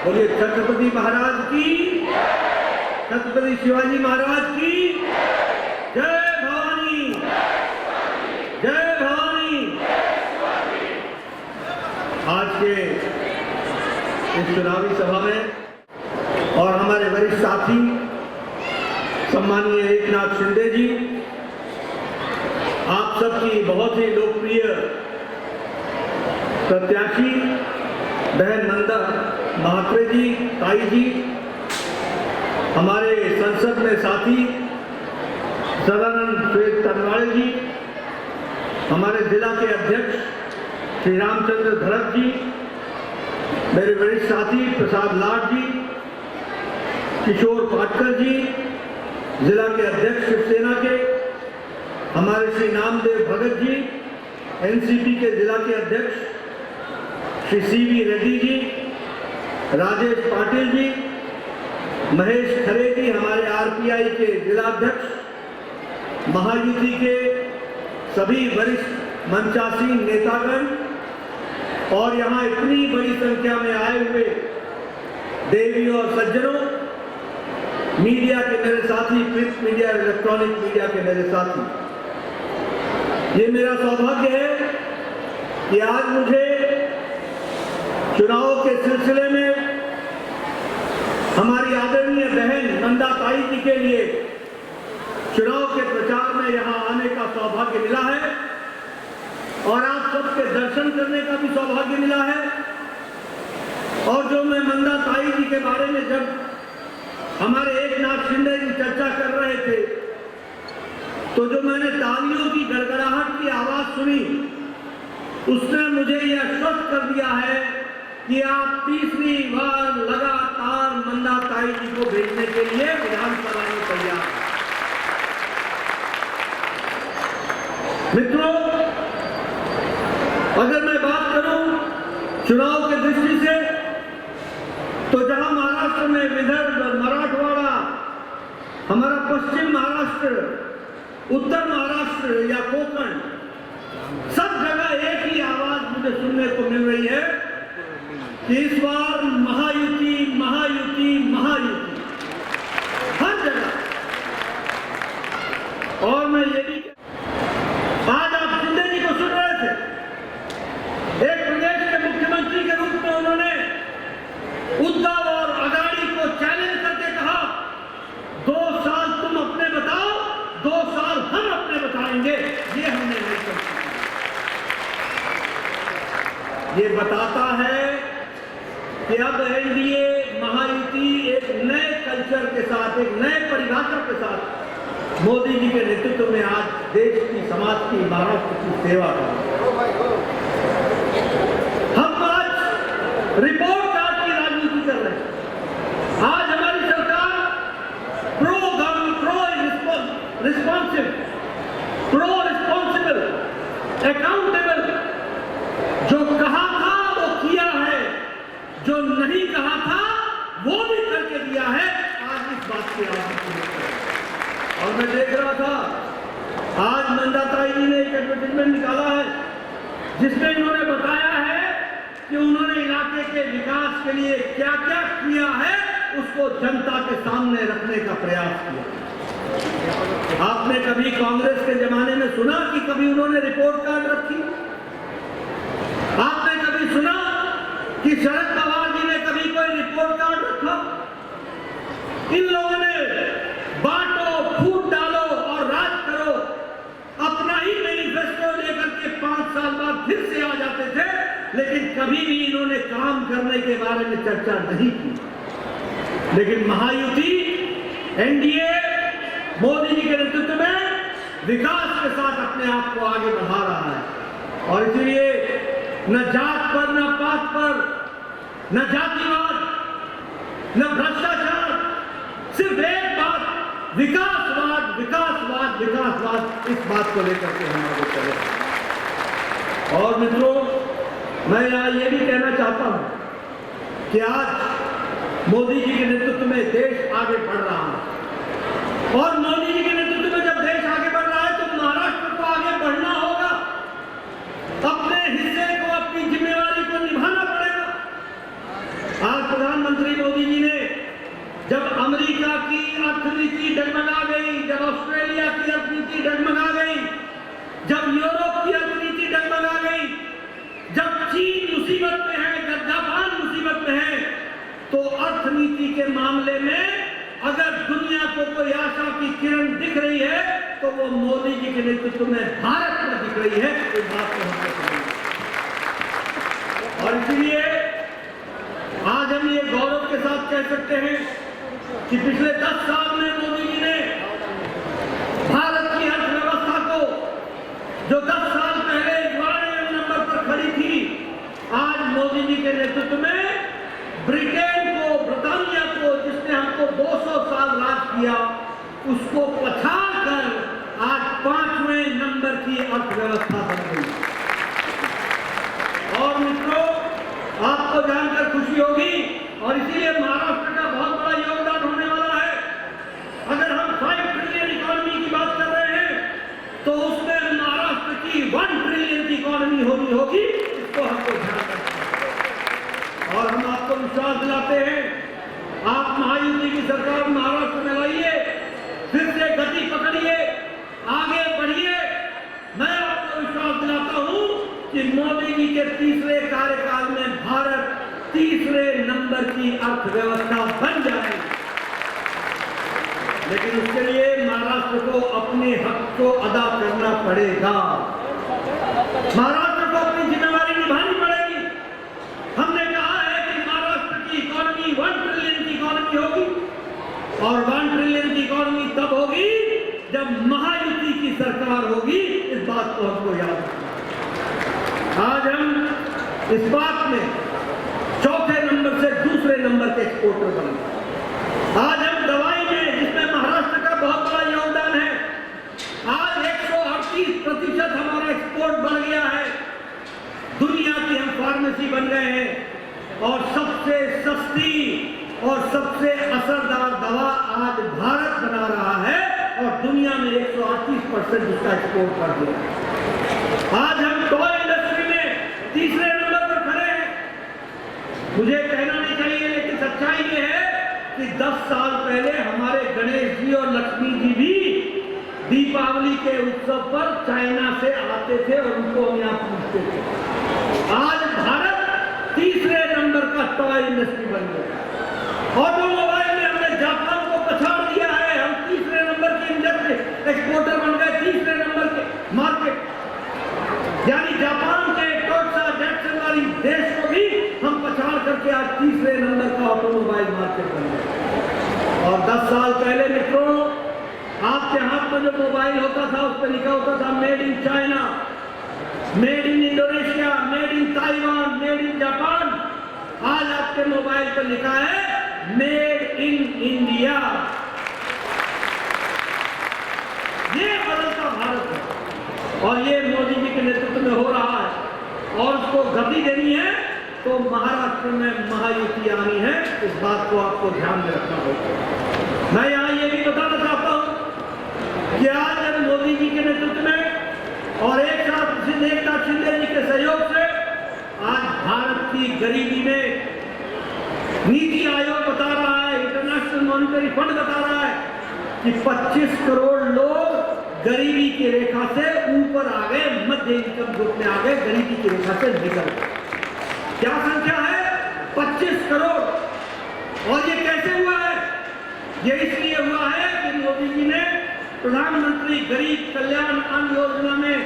बोलिए छत्रपति महाराज की, छत्रपति शिवाजी महाराज की जय भवानी, जय भवानी। आज के इस चुनावी सभा में और हमारे वरिष्ठ साथी सम्मानीय एकनाथ शिंदे जी, आप सबकी बहुत ही लोकप्रिय प्रत्याशी बहन नंदा महात्रे जी, ताई जी, हमारे संसद में साथी सदानंद श्वेत तनवाड़े जी, हमारे जिला के अध्यक्ष श्री रामचंद्र धरक जी, मेरे वरिष्ठ साथी प्रसाद लाट जी, किशोर पाटकर जी, जिला के अध्यक्ष शिवसेना के, हमारे श्री नामदेव भगत जी, एनसीपी के जिला के अध्यक्ष श्री सीवी रेड्डी जी, राजेश पाटिल जी, महेश खरे जी, हमारे आरपीआई के जिला अध्यक्ष, महायुति के सभी वरिष्ठ मंचासीन नेतागण और यहाँ इतनी बड़ी संख्या में आए हुए देवी और सज्जनों, मीडिया के मेरे साथी, प्रिंट मीडिया, इलेक्ट्रॉनिक मीडिया के मेरे साथी, ये मेरा सौभाग्य है कि आज मुझे चुनाव के सिलसिले में हमारी आदरणीय बहन नंदा ताई जी के लिए चुनाव के प्रचार में यहां आने का सौभाग्य मिला है और आप सबके दर्शन करने का भी सौभाग्य मिला है। और जो मैं नंदा ताई जी के बारे में जब हमारे एकनाथ शिंदे जी चर्चा कर रहे थे तो जो मैंने तालियों की गड़गड़ाहट की आवाज सुनी, उसने मुझे यह आश्वस्त कर दिया है कि आप तीसरी बार लगातार नंदा ताई जी को भेजने के लिए विधानसभा में तैयार हैं। मित्रों, अगर मैं बात करूं चुनाव के दृष्टि से तो जहां महाराष्ट्र में विदर्भ, मराठवाड़ा, हमारा पश्चिम महाराष्ट्र, उत्तर महाराष्ट्र या कोंकण, सब जगह एक ही आवाज मुझे सुनने को मिल रही है कि इस बार महायुति, महायुति, महायुति हर जगह। और मैं ये भी, आज आप शिंदे जी को सुन रहे थे, एक प्रदेश के मुख्यमंत्री के रूप में उन्होंने उद्धव और अगाड़ी को चैलेंज करके कहा 2 साल तुम अपने बताओ, 2 साल हम अपने बताएंगे। ये हमने नहीं कर सकते। ये बताता है कि अब एनडीए महायुति एक नए कल्चर के साथ, एक नए परिभाषा के साथ मोदी जी के नेतृत्व में आज देश की, समाज की, महाराष्ट्र की सेवा कर रहे हैं। हम आज रिपोर्ट कार्ड की राजनीति कर रहे हैं। आज हमारी सरकार pro responsive, pro responsible, accountable, जो कहा था वो किया है, जो नहीं कहा था वो भी करके दिया है। आज इस बात की राजनीति है। और मैं देख रहा था आज नंदा ताई जी ने एक एडवर्टाइजमेंट निकाला है जिसमें इन्होंने बताया है कि उन्होंने इलाके के विकास के लिए क्या क्या किया है, उसको जनता के सामने रखने का प्रयास किया। आपने कभी कांग्रेस के जमाने में सुना कि कभी उन्होंने रिपोर्ट कार्ड रखी? आपने कभी सुना कि शरद पवार जी ने कभी कोई रिपोर्ट कार्ड रखा? इन लोगों ने बांटो, फूट डालो और राज करो, अपना ही मैनिफेस्टो लेकर के 5 साल बाद फिर से आ जाते थे, लेकिन कभी भी इन्होंने काम करने के बारे में चर्चा नहीं की। लेकिन महायुति, एनडीए, मोदी जी के नेतृत्व में विकास के साथ अपने आप को आगे बढ़ा रहा है। और इसलिए न जात पर, न पात पर, न जातिवाद, न भ्रष्टाचार, सिर्फ एक बात, विकासवाद, विकासवाद, विकासवाद, इस बात को लेकर के हम आगे चले। और मित्रों, मैं यहाँ ये भी कहना चाहता हूँ कि आज मोदी जी के नेतृत्व में देश आगे बढ़ रहा है। और मोदी जी के नेतृत्व में जब देश आगे बढ़ रहा है तो महाराष्ट्र को आगे बढ़ना होगा, अपने हिस्से को, अपनी जिम्मेवारी को निभाना पड़ेगा। आज प्रधानमंत्री अमेरिका की अर्थनीति डगमगा गई, जब ऑस्ट्रेलिया की अर्थनीति डगमगा गई, जब यूरोप की अर्थनीति डगमगा गई, जब चीन मुसीबत में है, जब जापान मुसीबत में है, तो अर्थनीति के मामले में अगर दुनिया को कोई आशा की किरण दिख रही है तो वो मोदी जी के नेतृत्व में भारत में दिख रही है। इस बात को हम समझें और इसलिए आज हम ये गौरव के साथ कह सकते हैं कि पिछले 10 साल में मोदी जी ने भारत की अर्थव्यवस्था को, जो 10 साल पहले 12वें नंबर पर खड़ी थी, आज मोदी जी के नेतृत्व में ब्रिटेन को, ब्रिटानिया को, जिसने हमको 200 साल राज किया, उसको पछाड़कर आज 5वें नंबर की अर्थव्यवस्था बन गई। और मित्रों, आपको जानकर खुशी होगी और इसीलिए महाराष्ट्र का बहुत बड़ा योगदान होने वाला है। अगर हम 5 ट्रिलियन इकोनॉमी की बात कर रहे हैं तो उसमें महाराष्ट्र की 1 ट्रिलियन की इकोनॉमी होनी होगी, इसको हमको ध्यान रखना है। और हम आपको विश्वास दिलाते हैं, आप महायुति की सरकार महाराष्ट्र में लाइए, फिर से गति पकड़िए, आगे बढ़िए। मैं आपको विश्वास दिलाता हूं कि मोदी जी के तीसरे कार्यकाल में भारत तीसरे नंबर की अर्थव्यवस्था बन जाएगी। लेकिन उसके लिए महाराष्ट्र को अपने हक को अदा करना पड़ेगा, महाराष्ट्र को अपनी जिम्मेदारी निभानी पड़ेगी। हमने कहा है कि महाराष्ट्र की इकोनॉमी 1 ट्रिलियन की इकोनॉमी होगी और 1 ट्रिलियन की इकोनॉमी तब होगी जब महायुति की सरकार होगी। इस बात को हमको याद रखना। आज हम इस बात में चौथे नंबर से दूसरे नंबर के एक्सपोर्टर बने। आज हम दवाई में, जिसमें महाराष्ट्र का बहुत बड़ा योगदान है, आज 138% हमारा एक्सपोर्ट बढ़ गया है। दुनिया की हम फार्मेसी बन गए हैं और सबसे सस्ती और सबसे असरदार दवा आज भारत बना रहा है और दुनिया में 138% उसका एक्सपोर्ट बढ़ गया। आज हम टॉय इंडस्ट्री में तीसरे नंबर पर खड़े हैं। मुझे कहना नहीं चाहिए, लेकिन सच्चाई ये है कि 10 साल पहले हमारे गणेश जी और लक्ष्मी जी भी दीपावली के उत्सव पर चाइना से आते थे और उनको हम यहाँ पूछते थे। आज भारत तीसरे नंबर का टॉय इंडस्ट्री बन गया। ऑटोमोबाइल में हमने जापान को पछाड़ दिया है। हम तीसरे नंबर के इंडस्ट्री एक्सपोर्टर बन गए, तीसरे नंबर के मार्केट, यानी जापान के टोयोटा जैक्सन वाली देश को भी हम पछाड़ करके आज तीसरे नंबर का ऑटोमोबाइल मार्केट बन गए। और 10 साल पहले मित्रों, आपके हाथ में जो मोबाइल होता था उस पर लिखा होता था made in China, made in Indonesia, made in Taiwan, made in Japan. आज आपके मोबाइल पर लिखा है मेड इन इंडिया। ये बदलता भारत है और ये मोदी जी के नेतृत्व में हो रहा है और उसको गति देनी है तो महाराष्ट्र में महायुति आनी है। इस बात को आपको ध्यान में रखना होगा। मैं यहाँ ये भी बताना चाहता हूँ कि आज मोदी जी के नेतृत्व में और एक साथ एकनाथ शिंदे जी के सहयोग से आज भारत की गरीबी में नीति आयोग बता रहा है, इंटरनेशनल मॉनिटरी फंड बता रहा है कि 25 करोड़ लोग गरीबी की रेखा से ऊपर आ गए, मध्य इनकम ग्रुप में आ गए, गरीबी की रेखा से निकल गए। क्या संख्या है? 25 करोड़। और ये कैसे हुआ है? ये इसलिए हुआ है कि मोदी जी ने प्रधानमंत्री गरीब कल्याण अन्न योजना में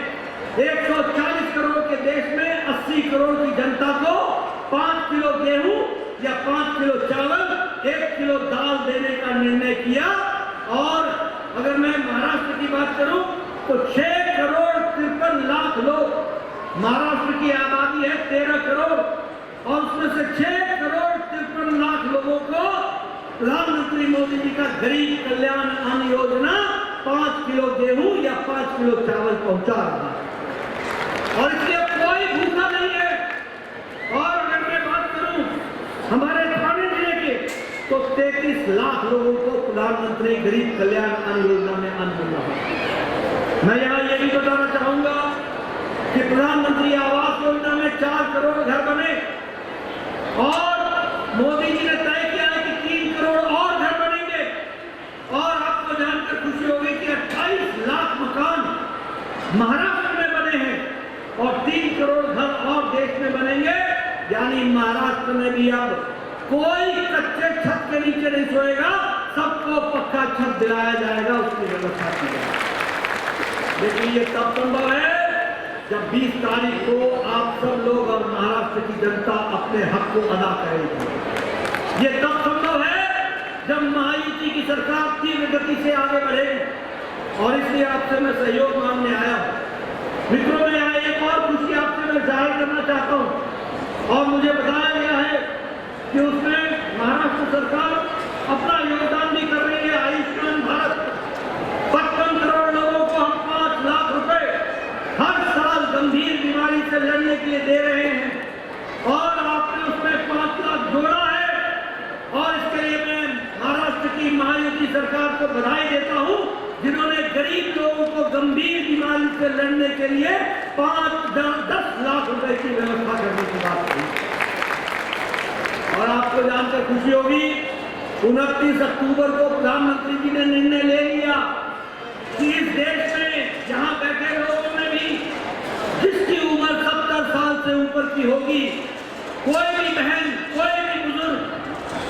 140 करोड़ के देश में 80 करोड़ की जनता को 5 किलो गेहूं या 5 किलो चावल, 1 किलो दाल देने का निर्णय किया। और अगर मैं महाराष्ट्र की बात करूं तो 6 करोड़ 53 लाख लोग, महाराष्ट्र की आबादी है 13 करोड़ और उसमें से 6 करोड़ 53 लाख लोगों को प्रधानमंत्री मोदी जी का गरीब कल्याण अन्न योजना 5 किलो गेहूं या 5 किलो चावल पहुंचा रहा है और इसलिए कोई भूखा नहीं है। और अगर मैं बात करूं हमारे ठाणे जिले के तो 33 लाख लोगों को प्रधानमंत्री गरीब कल्याण अन्न योजना में अन्न मिल रहा है। मैं यहाँ ये भी बताना चाहूंगा कि प्रधानमंत्री आवास योजना में 4 करोड़ घर बने और मोदी जी ने तय किया है कि 3 करोड़ और घर बनेंगे। महाराष्ट्र में बने हैं और 3 करोड़ घर और देश में बनेंगे, यानी महाराष्ट्र में भी अब कोई कच्चे छत के नीचे नहीं सोएगा, सबको पक्का छत दिलाया जाएगा, उसकी व्यवस्था की जाएगी। लेकिन ये तब संभव है जब 20 तारीख को आप सब लोग और महाराष्ट्र की जनता अपने हक को अदा करेगी। ये तब संभव है जब महायुति की सरकार तीव्र गति से आगे बढ़ेगी। और इसलिए आपसे मैं सहयोग मांगने आया हूं। मित्रों, में यहाँ एक और खुशी आपसे मैं जाहिर करना चाहता हूं और मुझे बताया गया है कि उसमें महाराष्ट्र सरकार अपना योगदान भी कर रही है। आयुष्मान भारत 55 करोड़ लोगों को हम 5 लाख रुपए हर साल गंभीर बीमारी से लड़ने के लिए दे रहे हैं और आपने उसमें 5 लाख जोड़ा है। और इसके लिए मैं महाराष्ट्र की महायुति सरकार को बधाई देता हूं, जिन्होंने गरीब लोगों को गंभीर बीमारी से लड़ने के लिए 5-10 लाख रुपए की व्यवस्था करने की बात कही। और आपको जानकर खुशी होगी, 29 अक्टूबर को प्रधानमंत्री जी ने निर्णय ले लिया कि इस देश में जहां बैठे लोगों में भी जिसकी उम्र 70 साल से ऊपर की होगी, कोई भी बहन, कोई भी बुजुर्ग,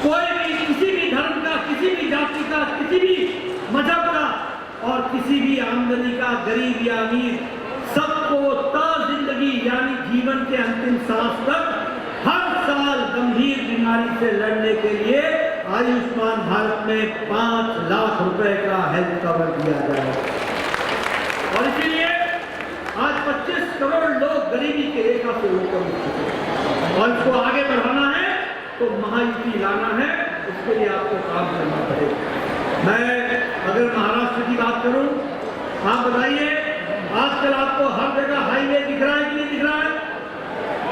कोई भी किसी भी धर्म का, किसी भी जाति का, किसी भी मजहब का और किसी भी आमदनी का, गरीब या अमीर, सबको जिंदगी यानी जीवन के अंतिम सांस तक हर साल गंभीर बीमारी से लड़ने के लिए आयुष्मान भारत में 5 लाख रुपए का हेल्थ कवर दिया जाएगा। और इसीलिए आज 25 करोड़ लोग गरीबी की रेखा से ऊपर उठ चुके हैं और इसको आगे बढ़ाना है तो महायुति लाना है, उसके लिए आपको काम करना पड़ेगा। मैं अगर महाराष्ट्र की बात करूं, आप बताइए, आजकल आपको हर जगह हाईवे दिख रहा है कि नहीं दिख रहा है?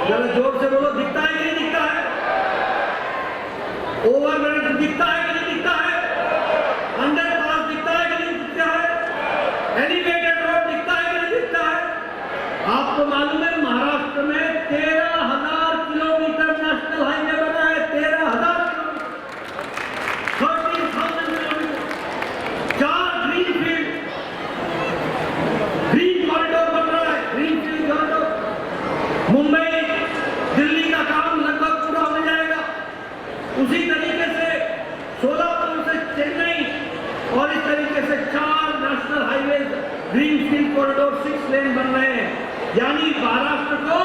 जरा जोर से बोलो, दिखता है कि नहीं दिखता है? ओवरब्रिज दिखता है कि नहीं दिखता है? अंडरपास दिखता है कि नहीं दिखता है? एलिवेटेड रोड दिखता है कि नहीं दिखता है? आपको मालूम है महाराष्ट्र में 13,000 किलोमीटर नेशनल हाईवे बना है। 13,000 किलोमीटर, 13,000 किलोमीटर, 4 ग्रीन कॉरिडोर बन रहा है, green field corridor. Mumbai Delhi का काम लगभग पूरा हो जाएगा। उसी तरीके से सोलापुर से चेन्नई और इस तरीके से 4 national highway green field corridor 6 लेन बन रहे हैं। यानी महाराष्ट्र को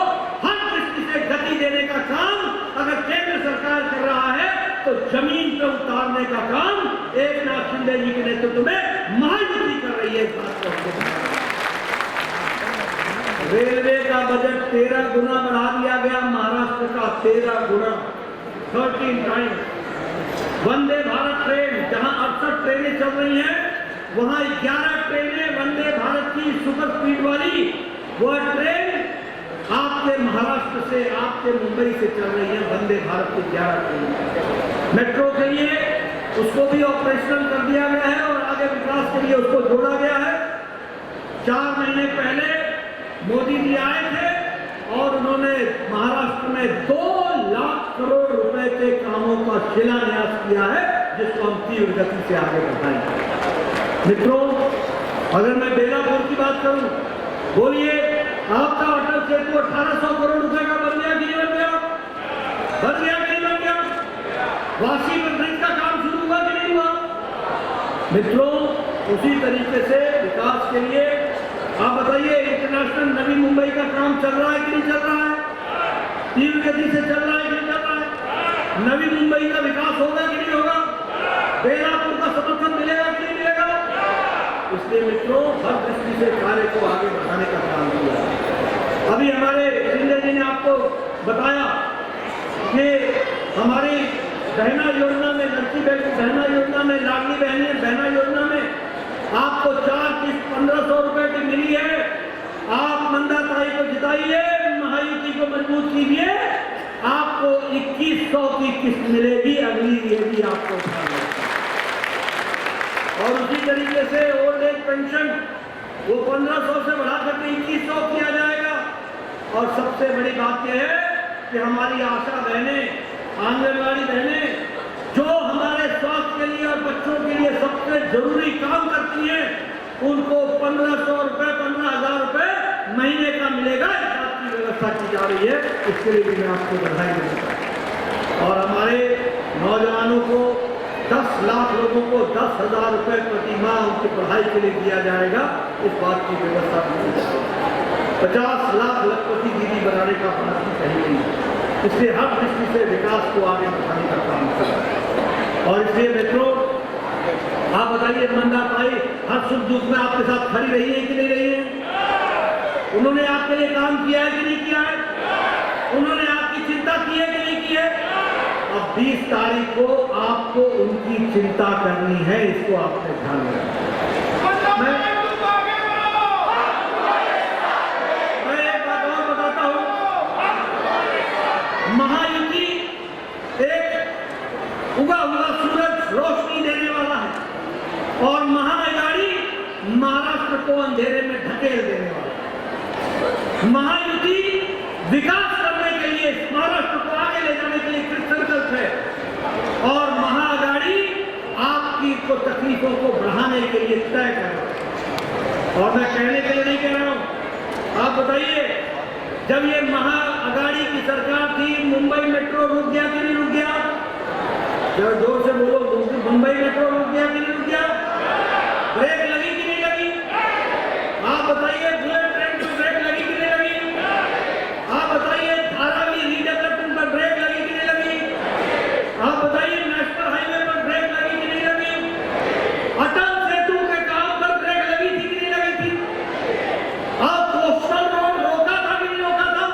हर दृष्टि से गति देने का काम अगर केंद्र सरकार कर रहा है तो जमीन पर उतारने का काम एकनाथ शिंदे जी के नेतृत्व में महायुति कर रही है। इस बात को रेलवे का बजट 13 गुना बढ़ा दिया गया, महाराष्ट्र का 13 गुना, 13 टाइम्स। वंदे भारत ट्रेन, जहां 68 ट्रेनें चल रही हैं, वहां 11 ट्रेनें वंदे भारत की सुपर स्पीड वाली वह ट्रेन आपके महाराष्ट्र से, आपके मुंबई से चल रही है। वंदे भारत की 11 ट्रेन मेट्रो के लिए उसको भी ऑपरेशनल कर दिया गया है और आगे विकास के लिए उसको जोड़ा गया है। 4 महीने पहले मोदी जी आए थे और उन्होंने महाराष्ट्र में 2 लाख करोड़ रुपए के कामों का शिलान्यास किया है, जिसको हम तीव्र गति से आगे बढ़ाएंगे। मित्रों, अगर मैं बेलापुर की बात करूं, बोलिए, आपका अटल सेतु 1800 करोड़ रुपए का बन गया कि नहीं बन गया? बन गया कि नहीं बन गया? वाशी में ब्रिज का काम शुरू हुआ कि नहीं हुआ? मित्रों, उसी तरीके से विकास के लिए आप बताइए, इंटरनेशनल नवी मुंबई का काम चल रहा है कि नहीं चल रहा है? तीव्र गति से चल रहा है कि नहीं चल रहा है? नवी मुंबई का विकास होगा कि नहीं होगा? बेलापुर का समर्थन मिलेगा कि नहीं मिलेगा? इसलिए मित्रों, हर दृष्टि से कार्य को आगे बढ़ाने का काम किया। अभी हमारे शिंदे जी ने आपको बताया कि हमारी बहना योजना में, लड़की बहना योजना में, लाडली बहना योजना में आपको 4 किस्त 1500 रुपए की मिली है। आप नंदा ताई को जिताइए, महायुति को मजबूत कीजिए, आपको 2100 की किस्त मिलेगी, अगली ये भी आपको उठाना। और उसी तरीके से ओल्ड एज पेंशन वो 1500 से बढ़ा करके 2100 किया जाएगा। और सबसे बड़ी बात यह है कि हमारी आशा बहनें, आंगनबाड़ी बहनें, जो हमारे स्वास्थ्य के लिए और बच्चों के लिए सबसे जरूरी काम करती हैं, उनको 1500 रुपए 15,000 रुपए महीने का मिलेगा, इस बात की व्यवस्था की जा रही है। इसके लिए भी मैं आपको बधाई देता हूं। और हमारे नौजवानों को 10 लाख लोगों को 10,000 रुपए प्रति माह उनकी पढ़ाई के लिए दिया जाएगा, इस बात की व्यवस्था की जाएगी। 50 लाख लखपति दीदी बनाने का बात कहीं नहीं है। इसलिए हर दृष्टि से विकास को आगे बढ़ाने का काम कर रहा है। और इसलिए मित्रों, आप बताइए, मंदा भाई हर सुख दुख में आपके साथ खड़ी रही है कि नहीं रही है? उन्होंने आपके लिए काम किया है कि नहीं किया है? उन्होंने आपकी चिंता की है कि नहीं की है? अब 20 तारीख को आपको उनकी चिंता करनी है, इसको आपने ध्यान में रखना। मैं एक बात और बताता हूं, महायुति एक उगा हुआ सूरज रोशनी देने वाला है और महाअघाड़ी महाराष्ट्र को अंधेरे में ढकेल देने वाला है। महायुति विकास करने के लिए, महाराष्ट्र को आगे ले जाने के लिए कृतसंकल्प है और महाअघाड़ी आपकी को तकलीफों को बढ़ाने के लिए तय कर रहा है। और मैं कहने के लिए नहीं कह रहा हूं, आप बताइए, जब ये महाअघाड़ी की सरकार थी, मुंबई मेट्रो रुक गया कि नहीं रुक गया? जरा जोर से बोलो, मुंबई मेट्रो रुक गया कि नहीं रुक गया? ब्रेक लगी कि नहीं लगी? आप बताइए, बुलेट ट्रेन पर ब्रेक लगी कि नहीं लगी? आप बताइए, धारावी रीडेवलपमेंट पर ब्रेक लगी कि नहीं लगी? आप बताइए, नेशनल हाईवे पर ब्रेक लगी कि नहीं लगी? अटल सेतु के काम पर ब्रेक लगी थी कि नहीं लगी थी? आप कोस्टल रोड रोका था कि नहीं रोका था?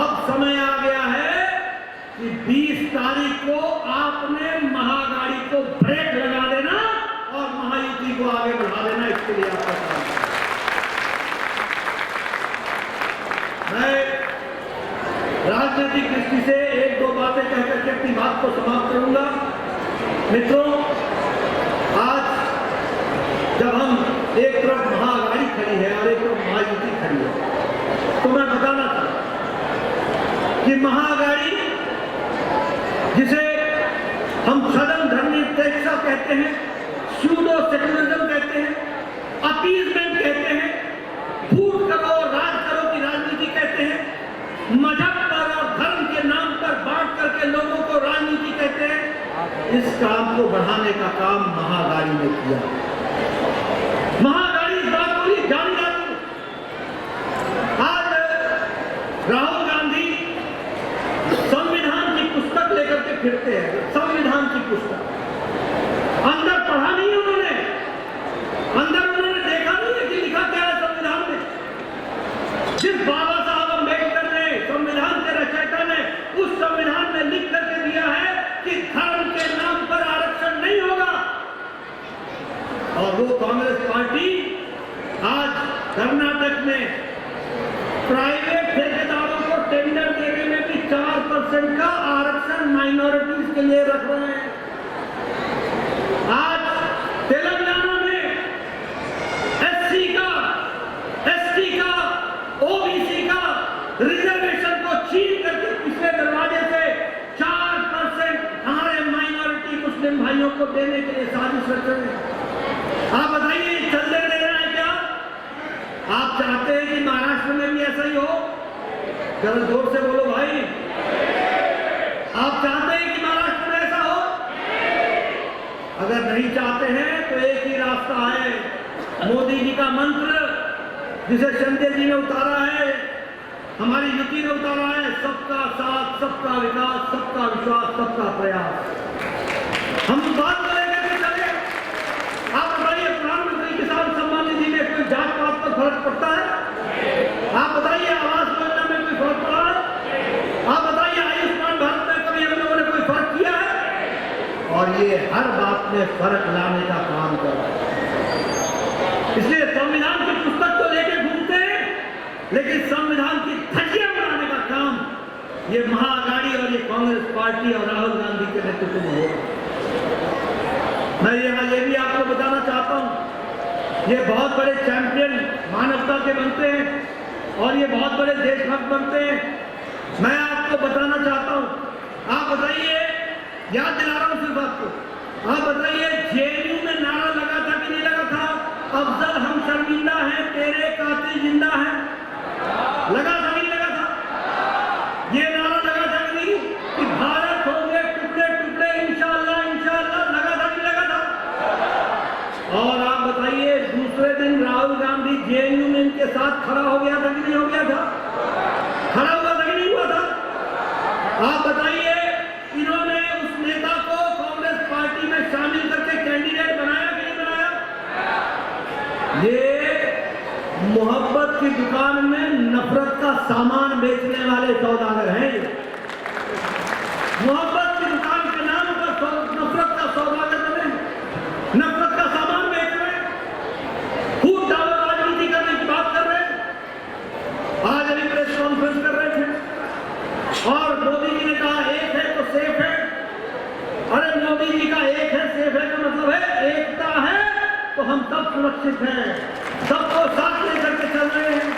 अब समय आ गया है कि 20 तारीख को आपने महाअघाड़ी को ब्रेक लगा देना और महायुति को आगे बढ़ा देना। इसके लिए आपका काम है। मैं राजनीतिक दृष्टि से एक दो बातें कहकर के अपनी बात को समाप्त करूंगा। मित्रों, आज जब हम एक तरफ महाअघाड़ी खड़ी है और एक तरफ महायुति खड़ी है, तो मैं बताना चाहता कि महाअघाड़ी, जिसे हम सदन धर्मनिरपेक्षता कहते हैं, सूडो सेकुलरिज्म कहते हैं, अपीजमेंट कहते हैं, फूट करो राज करो की राजनीति कहते हैं, मजहब पर और धर्म के नाम पर बांट करके लोगों को राजनीति कहते हैं, इस काम को बढ़ाने का काम महाअघाड़ी ने किया। महाअघाड़ी इस बात को लिए जानी जाती। आज राहुल गांधी संविधान की पुस्तक लेकर के फिरते हैं, संविधान की पुस्तक अंदर पढ़ा नहीं उन्होंने, अंदर उन्होंने देखा नहीं है कि लिखा क्या है संविधान में। जिस बाबा साहब अम्बेडकर ने, संविधान के रचयिता ने, उस संविधान में लिख करके दिया है कि धर्म के नाम पर आरक्षण नहीं होगा। और वो कांग्रेस पार्टी आज कर्नाटक में प्राइवेट ठेकेदारों को टेंडर देने में भी 4% का आरक्षण माइनॉरिटीज के लिए रख रहे हैं। आज तेलंगाना में एससी का, एसटी का, ओबीसी का रिजर्वेशन को छीन करके पिछले दरवाजे से 4% हमारे माइनॉरिटी मुस्लिम भाइयों को देने के लिए साजिश रच रहे हैं। आप बताइए, चलने दे रहा है क्या? आप चाहते हैं कि महाराष्ट्र में भी ऐसा ही हो? जरा जोर से बोलो भाई, आप चाहते हैं कि महाराष्ट्र में ऐसा हो? अगर नहीं चाहते हैं तो एक ही रास्ता है, मोदी जी का मंत्र जिसे शिंदे जी ने उतारा है, हमारी युति ने उतारा है, सबका साथ, सबका विकास, सबका विश्वास, सबका प्रयास। हम बात करेंगे कि चलिए, आप बताइए, प्रधानमंत्री किसान सम्मान निधि में कोई जात पात पर फर्क पड़ता है? आप बताइए, आवास योजना में कोई फर्क पड़ा है? आप बताइए, आयुष्मान भारत में कभी हम लोगों ने कोई फर्क किया है? और ये हर बात में फर्क लाने का काम कर रहा है। इसलिए संविधान की पुस्तक तो लेके घूमते हैं, लेकिन संविधान की धज्जियां उड़ाने का काम ये महाअघाड़ी और ये कांग्रेस पार्टी और राहुल गांधी के नेतृत्व में होगा। मैं यहाँ ये भी आपको बताना चाहता हूँ, ये बहुत बड़े चैंपियन मानवता के बनते हैं और ये बहुत बड़े देशभक्त बनते हैं। मैं आपको बताना चाहता हूँ, आप बताइए, याद दिला रहा हूँ सिर्फ आपको, आप बताइए, जेएनयू में नारा लगा था कि नहीं लगा था? अफजल हम शर्मिंदा हैं, तेरे कातिल जिंदा हैं। लगा था नहीं लगा था? ये नारा लगा था कि नहीं कि भारत होंगे टुकड़े टुकड़े इंशाअल्लाह इंशाअल्लाह, लगा था नहीं लगा था? और आप बताइए, दूसरे दिन राहुल गांधी जेएनयू में इनके साथ खड़ा हो गया था कि नहीं हो गया था? खड़ा हुआ था कि नहीं हुआ था? आप बताइए, इन्होंने उस नेता को कांग्रेस पार्टी में शामिल करके कैंडिडेट बनाया कि नहीं बनाया? ये मोहब्बत की दुकान में नफरत का सामान बेचने वाले सौदागर हैं। मोहब्बत की दुकान के नाम पर नफरत का सौदागर बने, नफरत का सामान बेच रहे हैं, फूट डालो राजनीति करने की बात कर रहे हैं। आज अभी प्रेस कॉन्फ्रेंस कर रहे थे और मोदी जी ने कहा एक है तो सेफ है। अरे मोदी जी का एक है सेफ है का मतलब है एकता है तो हम सब सुरक्षित हैं, सबको साथ लेकर के चल रहे हैं।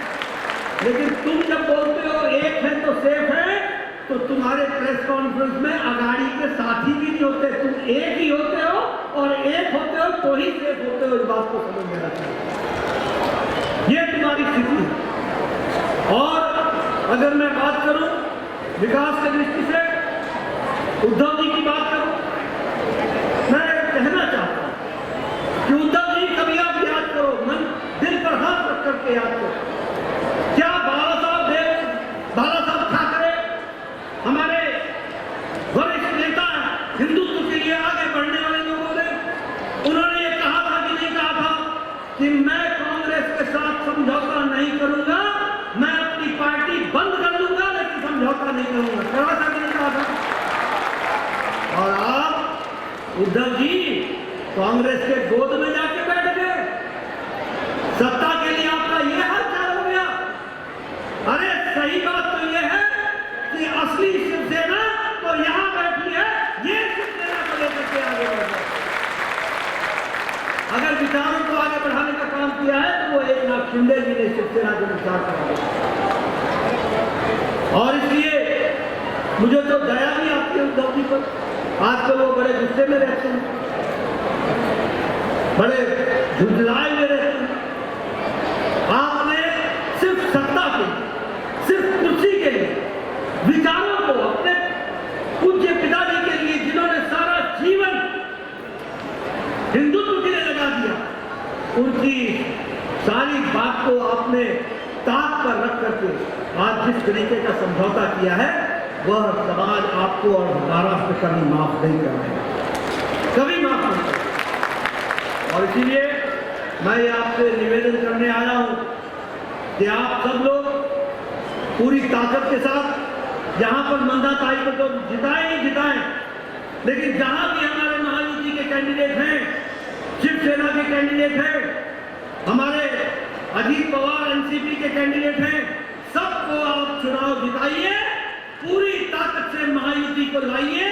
लेकिन तुम जब बोलते हो एक है तो सेफ है, तो तुम्हारे प्रेस कॉन्फ्रेंस में अगाड़ी के साथी भी नहीं होते, तुम एक ही होते हो और एक होते हो तो ही सेफ होते हो। इस बात को समझ लेना चाहिए, ये तुम्हारी स्थिति है। और अगर मैं बात करूं विकास की दृष्टि से, उद्धव जी की बात करूं, मैं कहना चाहता हूं कि उद्धव जी कभी आप याद करो, मन दिल पर हाथ रख करके याद करो, क्या बाला साहब ठाकरे हमारे वरिष्ठ नेता हिंदुत्व के लिए आगे बढ़ने वाले लोगों ने, उन्होंने ये कहा था कि नहीं कहा था कि मैं कांग्रेस के साथ समझौता नहीं करूंगा, मैं अपनी पार्टी बंद कर दूंगा लेकिन समझौता नहीं करूंगा? कहा था कि नहीं कहा था? और आप उद्धव जी कांग्रेस के गोद में जाके बैठ गए, सत्ता के लिए आपका ये हाल चाल हो गया। अरे सही बात तो ये है कि असली शिवसेना तो यहां बैठी है, ये शिवसेना को लेकर के आगे बढ़ रहा है। अगर विचारों को आगे बढ़ाने का काम किया है तो वो एकनाथ शिंदे जी ने शिवसेना को विचार करा। और इसलिए मुझे तो दया भी आती है उद्धव जी पर। आजकल वो बड़े गुस्से में रहते हैं, बड़े झुंझलाए में रहते हैं। आपने सिर्फ सत्ता के, सिर्फ कुर्सी के लिए, विचारों को अपने पूज्य पिताजी के लिए जिन्होंने सारा जीवन हिंदुत्व के लिए लगा दिया, उनकी सारी बात को आपने ताक पर रख करके आज जिस तरीके का समझौता किया है, वह समाज आपको और महाराष्ट्र कभी माफ नहीं करेगा, कभी माफ नहीं करेगा। और इसीलिए मैं ये आपसे निवेदन करने आया हूं कि आप सब लोग पूरी ताकत के साथ जहां पर मंदाताई को तो जिताएं ही जिताएं, लेकिन जहां भी हमारे महायुति के कैंडिडेट हैं, शिवसेना के कैंडिडेट हैं, हमारे अजीत पवार एनसीपी के कैंडिडेट हैं, सबको आप चुनाव जिताइए, पूरी ताकत से महायुति को लाइए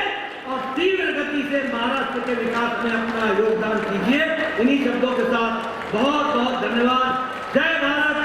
और तीव्र गति से महाराष्ट्र के विकास में अपना योगदान कीजिए। इन्हीं शब्दों के साथ बहुत बहुत धन्यवाद। जय भारत।